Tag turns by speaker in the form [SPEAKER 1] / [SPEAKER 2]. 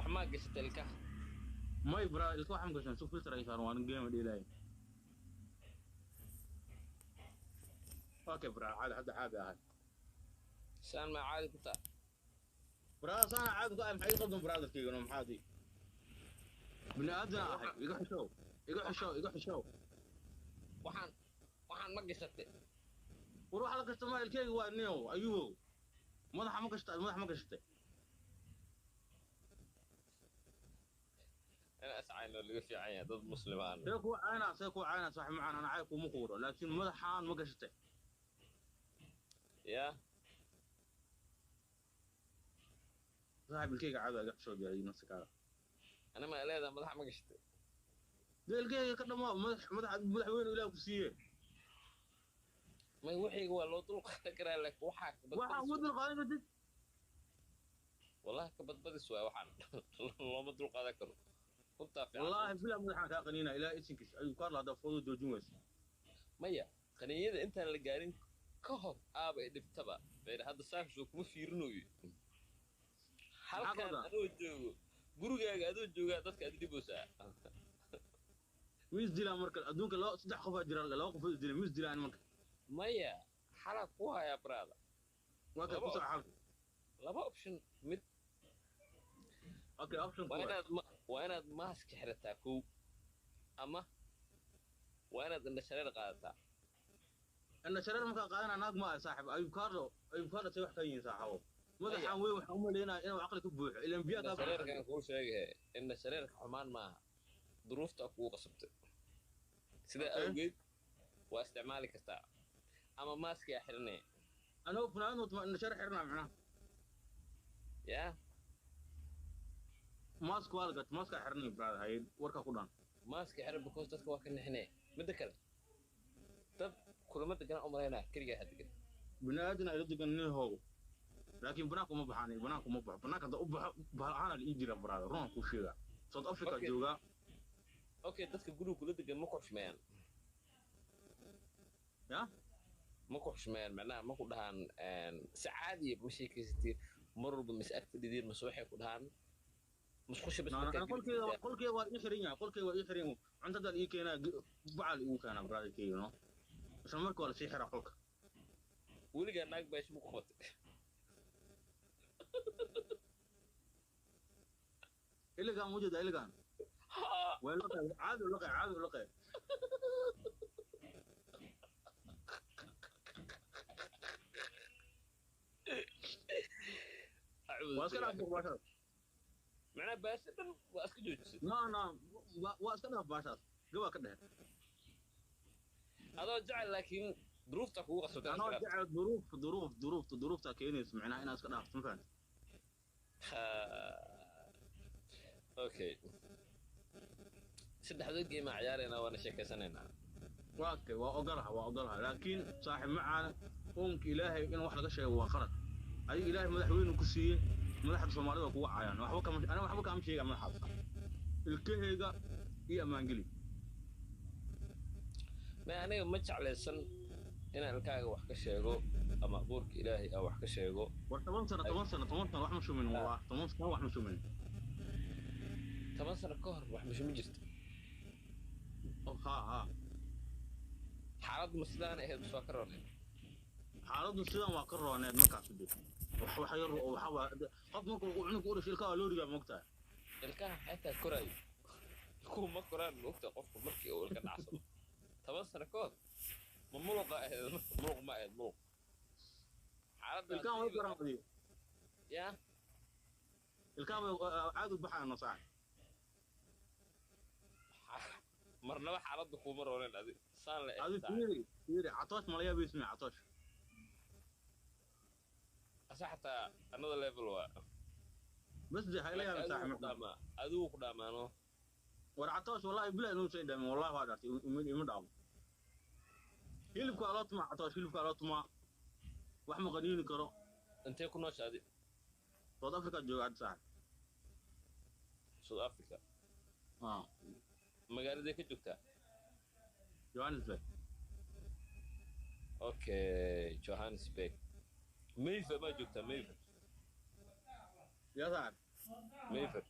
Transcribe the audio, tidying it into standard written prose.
[SPEAKER 1] ما قشت الكه
[SPEAKER 2] ما يبرا الكو حم قشن شوف فلتر اي صار وانا جيم دي لاي اوكي برا عاد حد عادي هاي
[SPEAKER 1] سان ما عاد كنت
[SPEAKER 2] برا صار عاد قايم حي قدم برادر كي يقولون محادي بني ادم احد يقح شو
[SPEAKER 1] waxaan ma gashatay
[SPEAKER 2] وروح على كاستمايل كي وانيو ايوه مدح ما قشت
[SPEAKER 1] انا اسعى انه اللي في عيا ضد مسلمان
[SPEAKER 2] سيكو عانا صح معنا انا عايق ومقوره لكن مدحان ما قشت
[SPEAKER 1] يا
[SPEAKER 2] صاحب الكيك عاد قح شو جاي نفسك هذا
[SPEAKER 1] انا ما ليه مدح ما قشتay
[SPEAKER 2] دي الكيك كده مدح وين ولا كسيه
[SPEAKER 1] ما وحي waa loo dul qaadan karaa laakiin
[SPEAKER 2] waxa wadal qaadan dad
[SPEAKER 1] wallahi ka badbadis waa waxaan looma dul qaadan karo kunta fiican
[SPEAKER 2] wallahi bila madaxan ka qaniina ilaa isinkiis ayuu kaar la dafoodo joojin weys
[SPEAKER 1] maya qaniyada intaan la gaarin ka hor aaba dhibtaba beer hadda saafsoo kuma fiirinayo halkan adoo joogo gurigaaga adoo jooga dadka aad dhiboosaa
[SPEAKER 2] miis dilaa marka adduunka loo saddex qof jira laba qof dilaa miis dilaa marka
[SPEAKER 1] maya xalaq ku haya brada
[SPEAKER 2] waka ku saxab
[SPEAKER 1] laba option mid
[SPEAKER 2] okay option
[SPEAKER 1] waa inaad mask xirataa kow ama waa inaad indha shareer qaadataa
[SPEAKER 2] indha shareer marka qaadana naag ma saaxib ayub kaarlo say wax ka yihiin saaxabo madaxan way waxa u maleynaa inuu aqli ku buuxo ilaan biyo ka
[SPEAKER 1] shareerkan ku sheegay indha shareerka xumaan maaha duruufta ku qasabtay sida awgeed waa isticmaali kartaa ama mask ya xirnay
[SPEAKER 2] أنا فلان وإن شرح حرنا معنا
[SPEAKER 1] يا
[SPEAKER 2] ماسك والقت ماسك حرني بعد هاي وركا كلان
[SPEAKER 1] ماسك حرب بكوز تذكر وكنا هنا متذكر طب كل ما تجينا عمرنا كرجع هاد كده
[SPEAKER 2] بنادنا يرد جنيه هو لكن بناكم مبحاني بناكم مبح بناك ده بهالعنا الإنجيل براد رون كوشيا صوت أفريقيا جوجا
[SPEAKER 1] أوكي تذكر جلو كل ده جنيه مقرش مان
[SPEAKER 2] يا
[SPEAKER 1] مكو حشمان معناها مكو دهان سعادي مشي كيستي مر بمسألة دير مسوحي كدهان مش خش بس
[SPEAKER 2] أنا قل كي ويحرين قل كي ويحرين عند هذا اللي كنا بعل يوكنا براد كي ينو عشان مركو ولا شيء حرقك
[SPEAKER 1] ولي جناك باش مخوت
[SPEAKER 2] اللي كان موجود اللي كان ولا عادوا لقى واسكنا باشا
[SPEAKER 1] معناه بس واسك جوج
[SPEAKER 2] لا واسكنا باشا جوا كده
[SPEAKER 1] هذا جعل لكن ظروفتك هو قصدك
[SPEAKER 2] انا جعل ظروف تاكينيس معناها انا اسكنا فهمت
[SPEAKER 1] اوكي سد حدود مع عيالنا وانا شيكسنينا
[SPEAKER 2] واكي واقدرها لكن صاحب معانا قومك الهي انه wax laga sheego waa khalad ay ilaahay madaxweynuhu ku siiyay madaxda Soomaaliya ku wacayaan waxba ka sheega madaxda ilkaheyga iyo amaangeli
[SPEAKER 1] ma aniga ma jeclaysan in alkaaga wax ka sheego ama quurka ilaahay wax ka sheego
[SPEAKER 2] war 10 sano wax ma shumin waa 10 sano wax ma shumin
[SPEAKER 1] 10 sano ka hor wax ma shumin jirto
[SPEAKER 2] ha
[SPEAKER 1] xaalad maslaan ahayd soo ka roonay
[SPEAKER 2] xaaladu sidan waa ka rooneed markaas u dhig waxa yar oo waxa qof markuu cunug u dhashay ilkaha loo dhigaa moogtaa
[SPEAKER 1] ilkaha xataa koray kuma koraan moogta qofku markii uu ilka dhacsado 10 sano ka hor ma muluqa ahayd muluq ma ahayd muluq xaalad
[SPEAKER 2] ilkaha way garanqadi
[SPEAKER 1] ya
[SPEAKER 2] ilkaha caad u baxaan صح
[SPEAKER 1] marnaba xaaladu kuma rooneen adi saan la
[SPEAKER 2] adi fiiri عطاش ماليا بيسمع عطاش
[SPEAKER 1] حتى another level waa
[SPEAKER 2] بس دي هاي لا
[SPEAKER 1] مساحه ادو ku dhamaano
[SPEAKER 2] war عطاش والله بلا انه شيء دام والله waa dartay ima dhaabo hilibka alotma عطاش hilibka alotma wax ma qaniini karo
[SPEAKER 1] intee ku nooshaadi
[SPEAKER 2] South Africa jooga sax
[SPEAKER 1] South Africa magaalada ka joogtaa
[SPEAKER 2] Johannesburg
[SPEAKER 1] okay Johannesburg Mayfair ma joogtaa Mayfair
[SPEAKER 2] يا صاحب
[SPEAKER 1] Mayfair